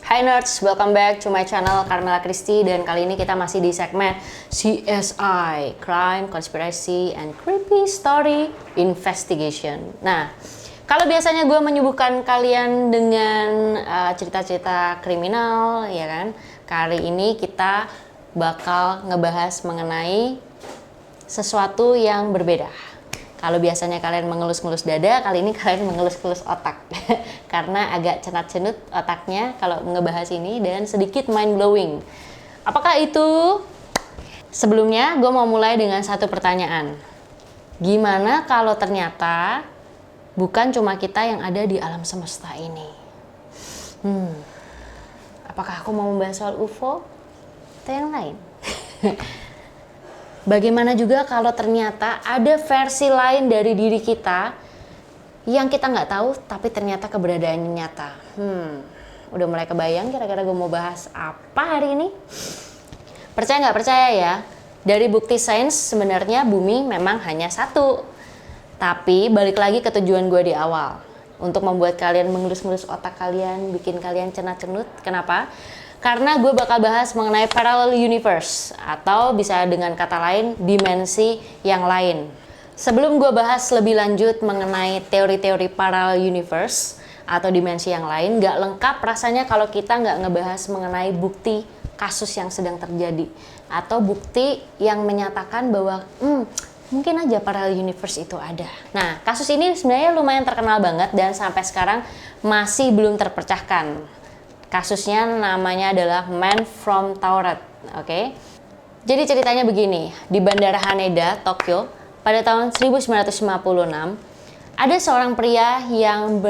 Hai nerds, welcome back to my channel Carmela Christy, dan kali ini kita masih di segmen CSI, Crime, Conspiracy, and Creepy Story Investigation. Nah, kalau biasanya gue menyuguhkan kalian dengan cerita-cerita kriminal, ya kan? Kali ini kita bakal ngebahas mengenai sesuatu yang berbeda. Kalau biasanya kalian mengelus-ngelus dada, kali ini kalian mengelus-ngelus otak. Karena agak cenat-cenut otaknya kalau ngebahas ini dan sedikit mind-blowing. Apakah itu? Sebelumnya, gue mau mulai dengan satu pertanyaan. Gimana kalau ternyata bukan cuma kita yang ada di alam semesta ini? Apakah aku mau membahas soal UFO? Atau yang lain? Bagaimana juga kalau ternyata ada versi lain dari diri kita yang kita nggak tahu tapi ternyata keberadaannya nyata. Udah mulai kebayang kira-kira gue mau bahas apa hari ini? Percaya nggak percaya ya, dari bukti sains sebenarnya bumi memang hanya satu. Tapi balik lagi ke tujuan gue di awal, untuk membuat kalian mengelus-ngelus otak kalian, bikin kalian cenat-cenut. Kenapa? Karena gue bakal bahas mengenai parallel universe, atau bisa dengan kata lain, dimensi yang lain. Sebelum gue bahas lebih lanjut mengenai teori-teori parallel universe atau dimensi yang lain, gak lengkap rasanya kalau kita gak ngebahas mengenai bukti kasus yang sedang terjadi, atau bukti yang menyatakan bahwa mungkin aja parallel universe itu ada. Nah, kasus ini sebenarnya lumayan terkenal banget dan sampai sekarang masih belum terpecahkan. Kasusnya namanya adalah Man from Tauret, oke? Jadi ceritanya begini, di Bandara Haneda, Tokyo, pada tahun 1956, ada seorang pria yang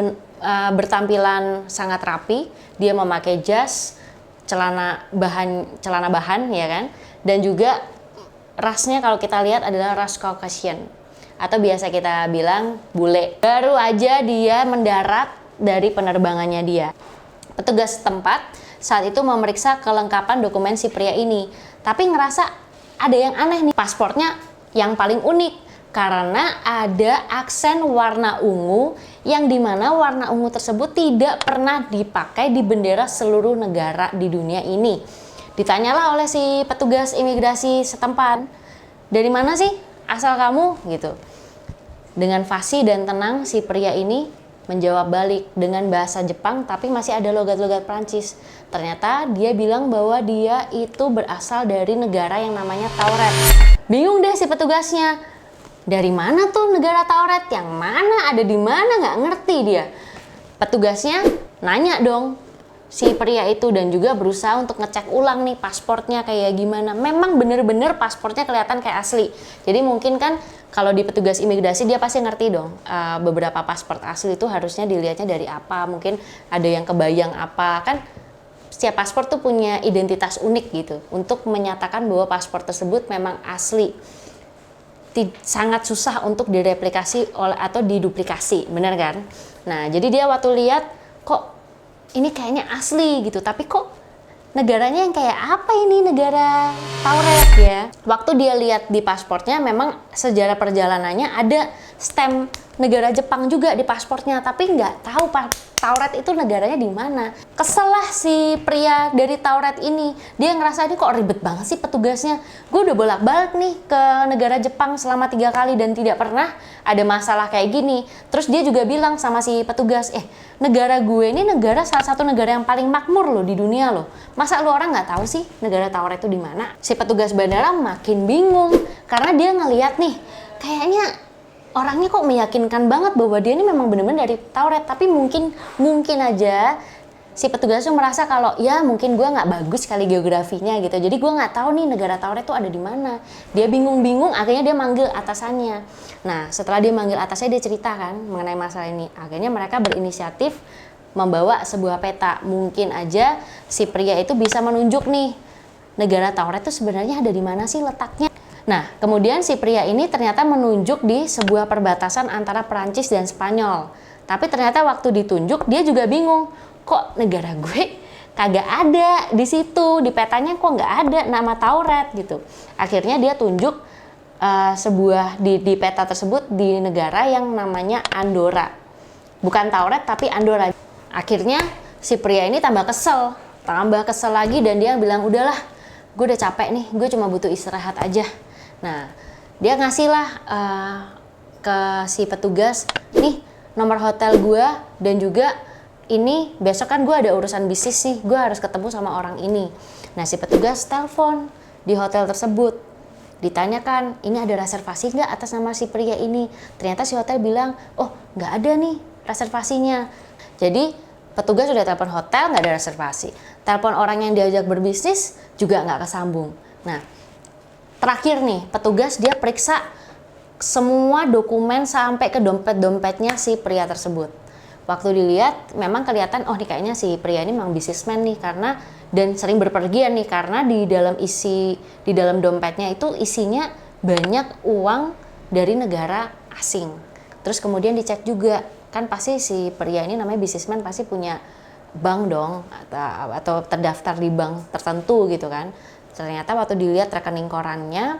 bertampilan sangat rapi. Dia memakai jas, celana bahan, ya kan? Dan juga rasnya kalau kita lihat adalah ras Caucasian, atau biasa kita bilang bule. Baru aja dia mendarat dari penerbangannya dia. Petugas setempat saat itu memeriksa kelengkapan dokumen si pria ini, tapi ngerasa ada yang aneh nih. Paspornya yang paling unik karena ada aksen warna ungu, yang dimana warna ungu tersebut tidak pernah dipakai di bendera seluruh negara di dunia ini. Ditanyalah oleh si petugas imigrasi setempat, dari mana sih asal kamu gitu. Dengan fasih dan tenang si pria ini menjawab balik dengan bahasa Jepang, tapi masih ada logat-logat Prancis. Ternyata dia bilang bahwa dia itu berasal dari negara yang namanya Tauret. Bingung deh si petugasnya. Dari mana tuh negara Tauret? Yang mana? Ada di mana? Nggak ngerti dia. Petugasnya nanya dong si pria itu, dan juga berusaha untuk ngecek ulang nih pasportnya kayak gimana. Memang bener-bener pasportnya kelihatan kayak asli. Jadi mungkin kan kalau di petugas imigrasi dia pasti ngerti dong, beberapa paspor asli itu harusnya dilihatnya dari apa, mungkin ada yang kebayang apa, kan setiap paspor tuh punya identitas unik gitu untuk menyatakan bahwa paspor tersebut memang asli. Sangat susah untuk direplikasi atau diduplikasi, bener kan? Nah, jadi dia waktu lihat kok ini kayaknya asli gitu, tapi kok negaranya yang kayak apa ini, negara Tauret ya. Waktu dia lihat di pasportnya memang sejarah perjalanannya ada stem negara Jepang juga di pasportnya, tapi nggak tahu Tauret itu negaranya di mana. Kesel lah si pria dari Tauret ini. Dia ngerasa ini kok ribet banget sih petugasnya. Gue udah bolak-balik nih ke negara Jepang selama 3 kali dan tidak pernah ada masalah kayak gini. Terus dia juga bilang sama si petugas, negara gue ini salah satu negara yang paling makmur loh di dunia loh. Masa lu orang nggak tahu sih negara Tauret itu di mana? Si petugas bandara makin bingung karena dia ngeliat nih, kayaknya orangnya kok meyakinkan banget bahwa dia ini memang benar-benar dari Tauret, tapi mungkin aja si petugas tuh merasa kalau ya mungkin gue nggak bagus kali geografinya gitu, jadi gue nggak tahu nih negara Tauret tuh ada di mana. Dia bingung-bingung, akhirnya dia manggil atasannya. Nah, setelah dia manggil atasnya, dia ceritakan mengenai masalah ini. Akhirnya mereka berinisiatif membawa sebuah peta. Mungkin aja si pria itu bisa menunjuk nih negara Tauret itu sebenarnya ada di mana sih letaknya. Nah, kemudian si pria ini ternyata menunjuk di sebuah perbatasan antara Perancis dan Spanyol. Tapi ternyata waktu ditunjuk dia juga bingung, kok negara gue kagak ada di situ, di petanya kok nggak ada nama Tauret gitu. Akhirnya dia tunjuk di peta tersebut di negara yang namanya Andorra. Bukan Tauret tapi Andorra. Akhirnya si pria ini tambah kesel lagi, dan dia bilang, udahlah, gue udah capek nih, gue cuma butuh istirahat aja. Nah, dia ngasih lah ke si petugas, nih nomor hotel gue, dan juga ini besok kan gue ada urusan bisnis sih, gue harus ketemu sama orang ini. Nah, si petugas telepon di hotel tersebut, ditanyakan, ini ada reservasi nggak atas nama si pria ini? Ternyata si hotel bilang, oh nggak ada nih reservasinya. Jadi petugas sudah telepon hotel, nggak ada reservasi. Telepon orang yang diajak berbisnis juga nggak kesambung. Nah, terakhir nih, petugas dia periksa semua dokumen sampai ke dompet-dompetnya si pria tersebut. Waktu dilihat, memang kelihatan, oh nih kayaknya si pria ini memang bisnismen nih, karena dan sering berpergian nih, karena di dalam dompetnya itu isinya banyak uang dari negara asing. Terus kemudian dicek juga, kan pasti si pria ini namanya bisnismen, pasti punya bank dong, atau terdaftar di bank tertentu gitu kan. Ternyata waktu dilihat rekening korannya,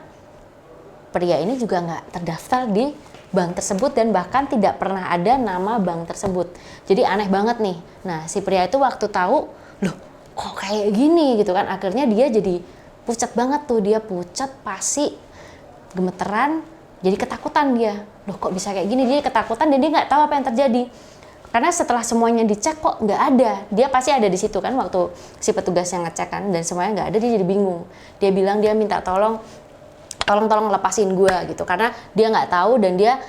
pria ini juga nggak terdaftar di bank tersebut, dan bahkan tidak pernah ada nama bank tersebut. Jadi aneh banget nih. Nah, si pria itu waktu tahu, loh kok kayak gini gitu kan, akhirnya dia jadi pucat banget tuh, dia pucat, pasti gemeteran, jadi ketakutan dia. Loh kok bisa kayak gini, dia ketakutan dan dia nggak tahu apa yang terjadi. Karena setelah semuanya dicek kok nggak ada, dia pasti ada di situ kan waktu si petugas yang ngecek kan, dan semuanya nggak ada, dia jadi bingung. Dia bilang dia minta tolong lepasin gue gitu, karena dia nggak tahu dan dia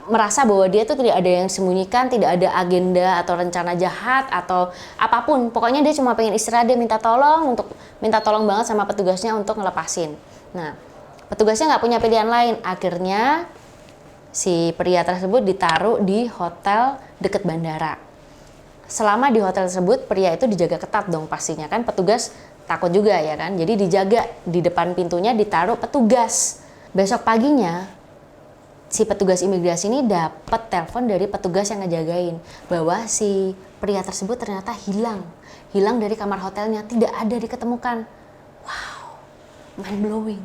merasa bahwa dia tuh tidak ada yang sembunyikan, tidak ada agenda atau rencana jahat atau apapun. Pokoknya dia cuma pengen istirahat, dia minta tolong banget sama petugasnya untuk ngelepasin. Nah, petugasnya nggak punya pilihan lain, akhirnya si pria tersebut ditaruh di hotel deket bandara. Selama di hotel tersebut, pria itu dijaga ketat dong pastinya kan, petugas takut juga ya kan, jadi dijaga di depan pintunya, ditaruh petugas. Besok paginya si petugas imigrasi ini dapat telepon dari petugas yang ngejagain bahwa si pria tersebut ternyata hilang dari kamar hotelnya, tidak ada diketemukan. Wow, mind blowing.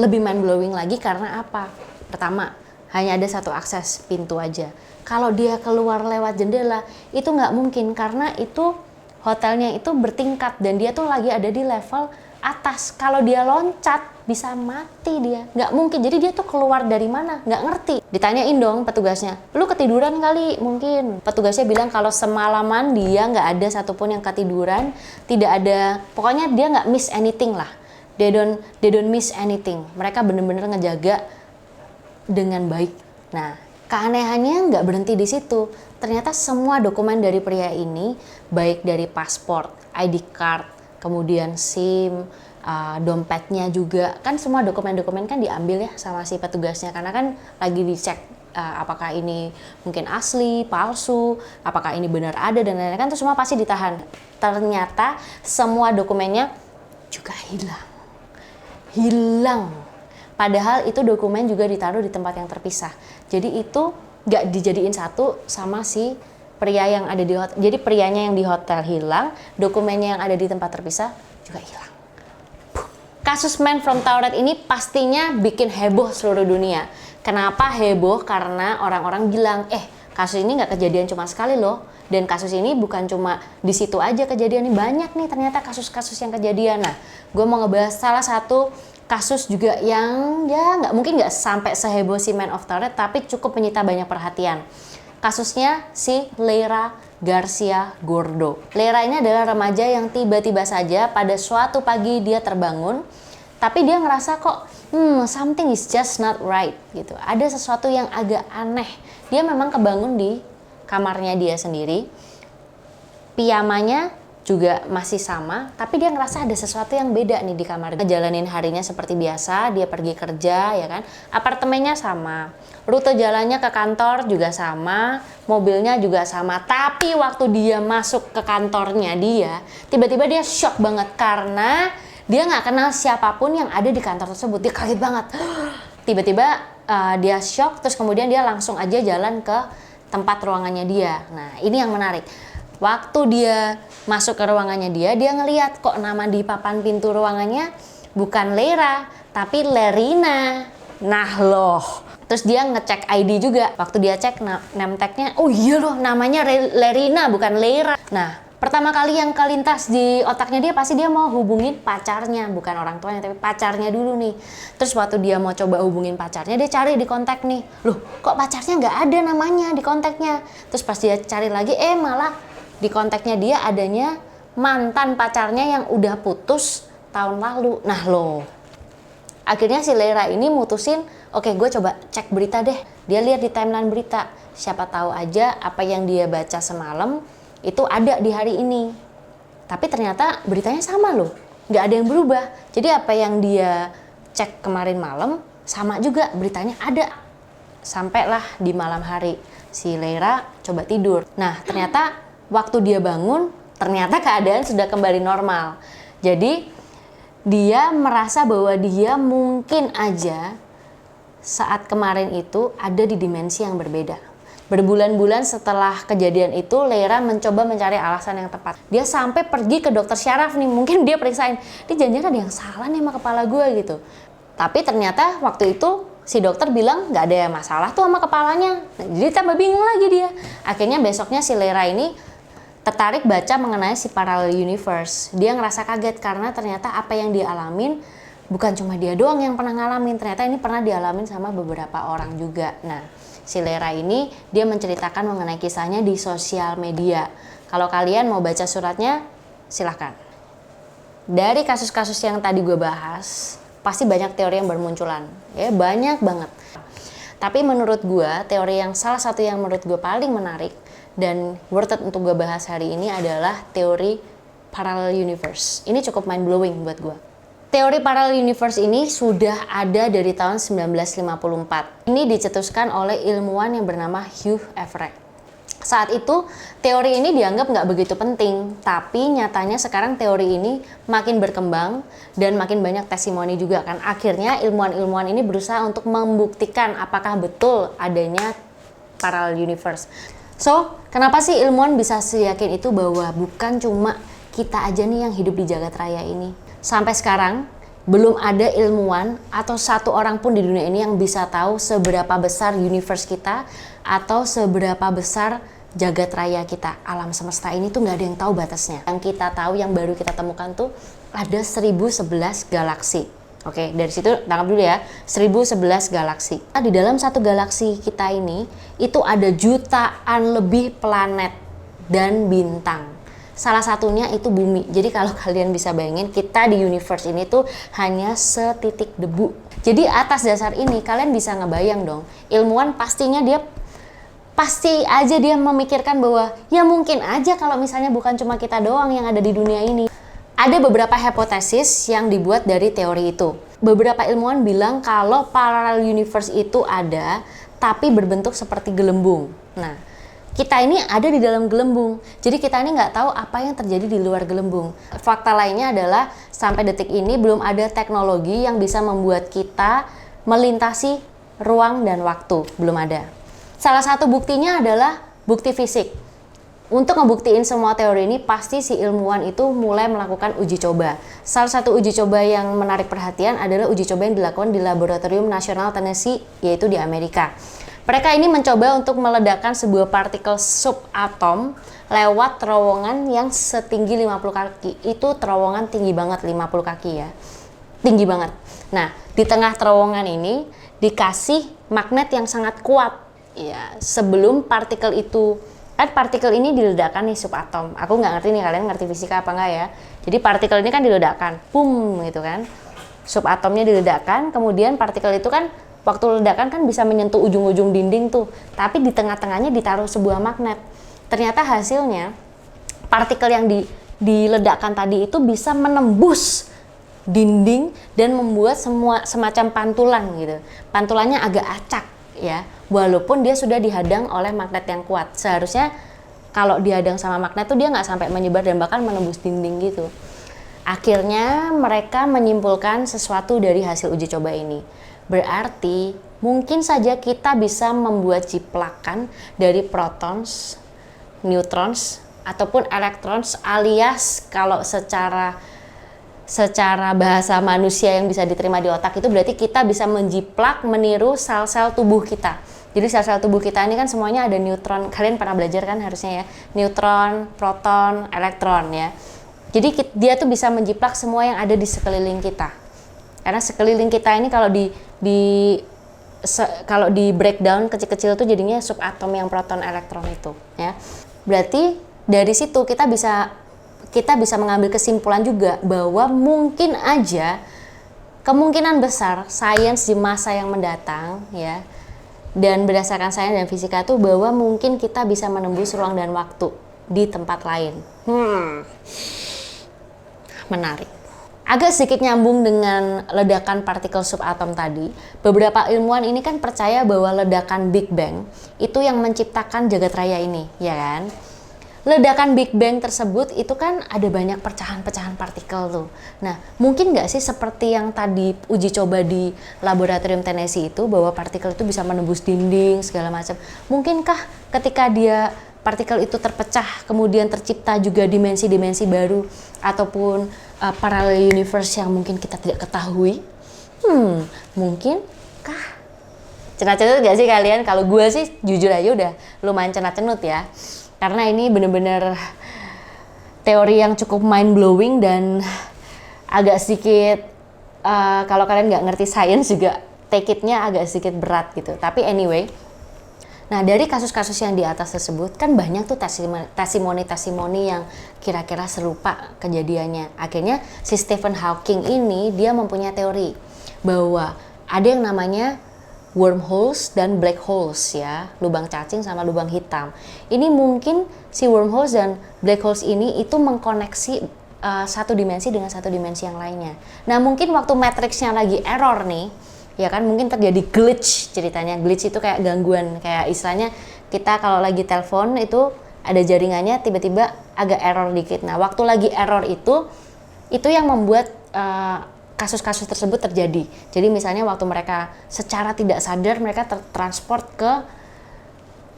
Lebih mind blowing lagi karena apa? Pertama, hanya ada satu akses pintu aja. Kalau dia keluar lewat jendela itu nggak mungkin, karena itu hotelnya itu bertingkat dan dia tuh lagi ada di level atas. Kalau dia loncat bisa mati dia, nggak mungkin. Jadi dia tuh keluar dari mana, nggak ngerti. Ditanyain dong petugasnya, lu ketiduran kali mungkin. Petugasnya bilang kalau semalaman dia nggak ada satupun yang ketiduran, tidak ada, pokoknya dia nggak miss anything lah. They don't miss anything. Mereka bener-bener ngejaga dengan baik. Nah, keanehannya nggak berhenti di situ. Ternyata semua dokumen dari pria ini, baik dari paspor, ID card, kemudian SIM, dompetnya juga, kan semua dokumen-dokumen kan diambil ya sama si petugasnya, karena kan lagi dicek apakah ini mungkin asli, palsu, apakah ini benar ada dan lain-lain, kan itu semua pasti ditahan. Ternyata semua dokumennya juga hilang. Padahal itu dokumen juga ditaruh di tempat yang terpisah. Jadi itu nggak dijadiin satu sama si pria yang ada di hotel. Jadi prianya yang di hotel hilang, dokumennya yang ada di tempat terpisah juga hilang. Kasus Man from Tauret ini pastinya bikin heboh seluruh dunia. Kenapa heboh? Karena orang-orang bilang, kasus ini nggak kejadian cuma sekali loh. Dan kasus ini bukan cuma di situ aja kejadian, ini banyak nih ternyata kasus-kasus yang kejadian. Nah, gue mau ngebahas salah satu kasus juga yang ya nggak sampai seheboh si Man of Tauret, tapi cukup menyita banyak perhatian. Kasusnya si Leira Garcia Gordo. Leira ini adalah remaja yang tiba-tiba saja pada suatu pagi dia terbangun, tapi dia ngerasa kok something is just not right gitu. Ada sesuatu yang agak aneh. Dia memang kebangun di kamarnya dia sendiri, piyamanya juga masih sama, tapi dia ngerasa ada sesuatu yang beda nih di kamar. Ngejalanin harinya seperti biasa, dia pergi kerja ya kan, apartemennya sama, rute jalannya ke kantor juga sama, mobilnya juga sama. Tapi waktu dia masuk ke kantornya dia, tiba-tiba dia shock banget karena dia nggak kenal siapapun yang ada di kantor tersebut. Dia kaget banget. Tiba-tiba dia shock, terus kemudian dia langsung aja jalan ke tempat ruangannya dia. Nah, ini yang menarik. Waktu dia masuk ke ruangannya dia ngelihat kok nama di papan pintu ruangannya bukan Leira, tapi Lerina. Nah loh, Terus dia ngecek ID juga. Waktu dia cek name tag-nya, oh iya loh namanya Lerina bukan Leira. Nah, pertama kali yang kelintas di otaknya dia pasti dia mau hubungin pacarnya, bukan orang tuanya tapi pacarnya dulu nih. Terus waktu dia mau coba hubungin pacarnya, dia cari di kontak nih. Loh, kok pacarnya nggak ada namanya di kontaknya? Terus pas dia cari lagi, malah di kontaknya dia adanya mantan pacarnya yang udah putus tahun lalu. Nah loh, akhirnya si Leira ini mutusin, oke, gue coba cek berita deh. Dia lihat di timeline berita, siapa tahu aja apa yang dia baca semalam itu ada di hari ini. Tapi ternyata beritanya sama loh, nggak ada yang berubah. Jadi apa yang dia cek kemarin malam sama juga, beritanya ada. Sampailah di malam hari si Leira coba tidur. Nah ternyata waktu dia bangun, ternyata keadaan sudah kembali normal. Jadi dia merasa bahwa dia mungkin aja saat kemarin itu ada di dimensi yang berbeda. Berbulan-bulan setelah kejadian itu, Leira mencoba mencari alasan yang tepat. Dia sampai pergi ke dokter syaraf nih, mungkin dia periksain, ini jangan-jangan ada yang salah nih sama kepala gue gitu. Tapi ternyata waktu itu si dokter bilang nggak ada masalah tuh sama kepalanya. Jadi tambah bingung lagi dia. Akhirnya besoknya si Leira ini tertarik baca mengenai si parallel universe. Dia ngerasa kaget karena ternyata apa yang dia alamin bukan cuma dia doang yang pernah ngalamin, ternyata ini pernah dialamin sama beberapa orang juga. Nah, si Leira ini dia menceritakan mengenai kisahnya di sosial media. Kalau kalian mau baca suratnya, silahkan. Dari kasus-kasus yang tadi gue bahas, pasti banyak teori yang bermunculan. Ya, banyak banget. Tapi menurut gue, teori yang salah satu yang menurut gue paling menarik dan worth it untuk gue bahas hari ini adalah teori parallel universe. Ini cukup mind blowing buat gue. Teori parallel universe ini sudah ada dari tahun 1954. Ini dicetuskan oleh ilmuwan yang bernama Hugh Everett. Saat itu teori ini dianggap nggak begitu penting, tapi nyatanya sekarang teori ini makin berkembang dan makin banyak testimoni juga kan. Akhirnya ilmuwan-ilmuwan ini berusaha untuk membuktikan apakah betul adanya parallel universe. So, kenapa sih ilmuwan bisa seyakin itu bahwa bukan cuma kita aja nih yang hidup di jagat raya ini? Sampai sekarang, belum ada ilmuwan atau satu orang pun di dunia ini yang bisa tahu seberapa besar universe kita atau seberapa besar jagat raya kita. Alam semesta ini tuh nggak ada yang tahu batasnya. Yang kita tahu, yang baru kita temukan tuh ada 1011 galaksi. Oke, dari situ tangkap dulu ya, 1011 galaksi. Di dalam satu galaksi kita ini, itu ada jutaan lebih planet dan bintang. Salah satunya itu bumi. Jadi kalau kalian bisa bayangin, kita di universe ini tuh hanya setitik debu. Jadi atas dasar ini kalian bisa ngebayang dong, ilmuwan pastinya dia pasti aja dia memikirkan bahwa ya mungkin aja kalau misalnya bukan cuma kita doang yang ada di dunia ini. Ada beberapa hipotesis yang dibuat dari teori itu. Beberapa ilmuwan bilang kalau parallel universe itu ada tapi berbentuk seperti gelembung. Nah, kita ini ada di dalam gelembung, jadi kita ini nggak tahu apa yang terjadi di luar gelembung. Fakta lainnya adalah sampai detik ini belum ada teknologi yang bisa membuat kita melintasi ruang dan waktu, belum ada. Salah satu buktinya adalah bukti fisik. Untuk ngebuktiin semua teori ini, pasti si ilmuwan itu mulai melakukan uji coba. Salah satu uji coba yang menarik perhatian adalah uji coba yang dilakukan di Laboratorium Nasional Tennessee, yaitu di Amerika. Mereka ini mencoba untuk meledakkan sebuah partikel subatom lewat terowongan yang setinggi 50 kaki. Itu terowongan tinggi banget, 50 kaki ya. Tinggi banget. Nah, di tengah terowongan ini dikasih magnet yang sangat kuat. Ya, sebelum partikel itu, kan partikel ini diledakkan nih subatom. Aku nggak ngerti nih, kalian ngerti fisika apa enggak ya. Jadi partikel ini kan diledakkan, boom gitu kan. Subatomnya diledakkan, kemudian partikel itu kan waktu ledakan kan bisa menyentuh ujung-ujung dinding tuh, tapi di tengah-tengahnya ditaruh sebuah magnet. Ternyata hasilnya partikel yang diledakkan tadi itu bisa menembus dinding dan membuat semacam pantulan gitu. Pantulannya agak acak ya, walaupun dia sudah dihadang oleh magnet yang kuat. Seharusnya kalau dihadang sama magnet tuh dia nggak sampai menyebar dan bahkan menembus dinding gitu. Akhirnya mereka menyimpulkan sesuatu dari hasil uji coba ini. Berarti mungkin saja kita bisa membuat ciplakan dari protons, neutrons, ataupun elektrons, alias kalau secara secara bahasa manusia yang bisa diterima di otak itu berarti kita bisa menjiplak, meniru sel-sel tubuh kita. Jadi sel-sel tubuh kita ini kan semuanya ada neutron. Kalian pernah belajar kan harusnya ya, neutron, proton, elektron ya. Jadi dia tuh bisa menjiplak semua yang ada di sekeliling kita. Karena sekeliling kita ini kalau di breakdown kecil-kecil tuh jadinya subatom yang proton, elektron itu ya. Berarti dari situ kita bisa mengambil kesimpulan juga bahwa mungkin aja kemungkinan besar sains di masa yang mendatang ya, dan berdasarkan sains dan fisika itu bahwa mungkin kita bisa menembus ruang dan waktu di tempat lain. Menarik. Agak sedikit nyambung dengan ledakan partikel subatom tadi. Beberapa ilmuwan ini kan percaya bahwa ledakan Big Bang itu yang menciptakan jagat raya ini, ya kan? Ledakan Big Bang tersebut itu kan ada banyak pecahan-pecahan partikel tuh. Nah, mungkin nggak sih seperti yang tadi uji coba di laboratorium Tennessee itu, bahwa partikel itu bisa menembus dinding segala macam. Mungkinkah ketika partikel itu terpecah, kemudian tercipta juga dimensi-dimensi baru ataupun parallel universe yang mungkin kita tidak ketahui? Mungkinkah? Cenat-cenut nggak sih kalian? Kalau gue sih jujur aja udah lumayan cenat-cenut ya. Karena ini bener-bener teori yang cukup mind blowing dan agak sedikit kalau kalian nggak ngerti sains juga take it-nya agak sedikit berat gitu. Tapi anyway, nah dari kasus-kasus yang di atas tersebut kan banyak tuh testimoni yang kira-kira serupa kejadiannya. Akhirnya si Stephen Hawking ini dia mempunyai teori bahwa ada yang namanya wormholes dan black holes ya, lubang cacing sama lubang hitam. Ini mungkin si wormholes dan black holes ini itu mengkoneksi satu dimensi dengan satu dimensi yang lainnya. Nah mungkin waktu matrixnya lagi error nih, ya kan mungkin terjadi glitch ceritanya. Glitch itu kayak gangguan, kayak istilahnya kita kalau lagi telepon itu ada jaringannya tiba-tiba agak error dikit. Nah waktu lagi error itu yang membuat kasus-kasus tersebut terjadi. Jadi misalnya waktu mereka secara tidak sadar mereka tertransport ke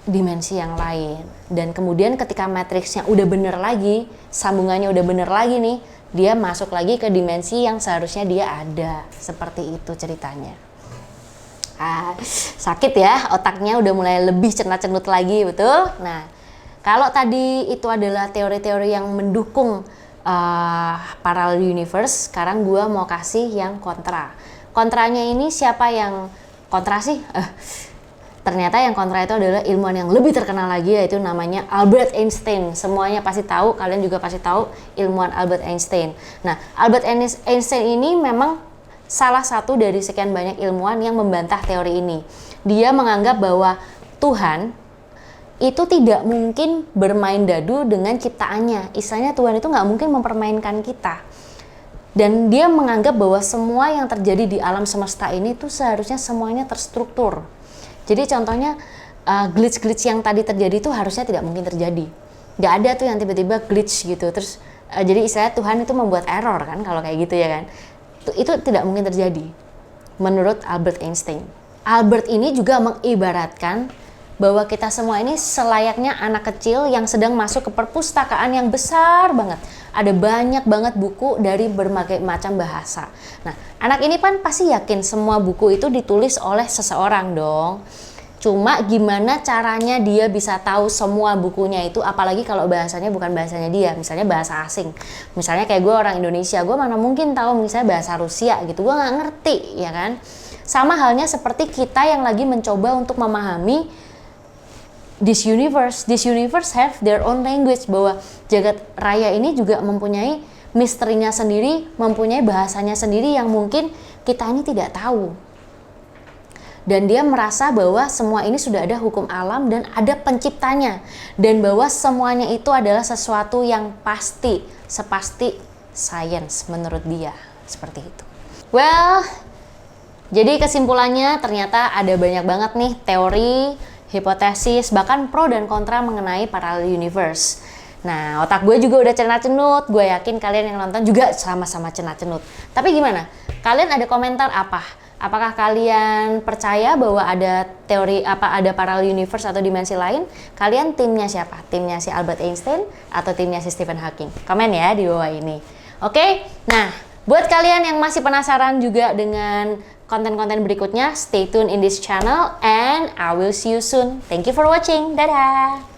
dimensi yang lain. Dan kemudian ketika matriksnya udah bener lagi, sambungannya udah bener lagi nih, dia masuk lagi ke dimensi yang seharusnya dia ada. Seperti itu ceritanya. Sakit ya, otaknya udah mulai lebih cenut-cenut lagi, betul? Nah, kalau tadi itu adalah teori-teori yang mendukung parallel universe, sekarang gue mau kasih yang kontra. Kontranya ini siapa yang kontra sih? Ternyata yang kontra itu adalah ilmuwan yang lebih terkenal lagi, yaitu namanya Albert Einstein. Semuanya pasti tahu, kalian juga pasti tahu ilmuwan Albert Einstein. Nah, Albert Einstein ini memang salah satu dari sekian banyak ilmuwan yang membantah teori ini. Dia menganggap bahwa Tuhan itu tidak mungkin bermain dadu dengan ciptaannya. Istilahnya Tuhan itu nggak mungkin mempermainkan kita. Dan dia menganggap bahwa semua yang terjadi di alam semesta ini tuh seharusnya semuanya terstruktur. Jadi contohnya glitch-glitch yang tadi terjadi itu harusnya tidak mungkin terjadi. Nggak ada tuh yang tiba-tiba glitch gitu. Terus jadi istilahnya Tuhan itu membuat error kan kalau kayak gitu ya kan. Itu tidak mungkin terjadi menurut Albert Einstein. Albert ini juga mengibaratkan bahwa kita semua ini selayaknya anak kecil yang sedang masuk ke perpustakaan yang besar banget. Ada banyak banget buku dari berbagai macam bahasa. Nah, anak ini kan pasti yakin semua buku itu ditulis oleh seseorang dong. Cuma gimana caranya dia bisa tahu semua bukunya itu, apalagi kalau bahasanya bukan bahasanya dia, misalnya bahasa asing. Misalnya kayak gue orang Indonesia, gue mana mungkin tahu misalnya bahasa Rusia gitu, gue nggak ngerti ya kan. Sama halnya seperti kita yang lagi mencoba untuk memahami this universe have their own language, bahwa jagat raya ini juga mempunyai misterinya sendiri, mempunyai bahasanya sendiri yang mungkin kita ini tidak tahu. Dan dia merasa bahwa semua ini sudah ada hukum alam dan ada penciptanya, dan bahwa semuanya itu adalah sesuatu yang pasti, sepasti sains menurut dia, seperti itu. Well, jadi kesimpulannya ternyata ada banyak banget nih teori, hipotesis, bahkan pro dan kontra mengenai parallel universe. Nah, otak gue juga udah cenat-cenut. Gue yakin kalian yang nonton juga sama-sama cenat-cenut. Tapi gimana? Kalian ada komentar apa? Apakah kalian percaya bahwa ada teori ada parallel universe atau dimensi lain? Kalian timnya siapa? Timnya si Albert Einstein atau timnya si Stephen Hawking? Komen ya di bawah ini. Oke? Nah, Buat kalian yang masih penasaran juga dengan konten-konten berikutnya, stay tune in this channel and I will see you soon. Thank you for watching. Dadah!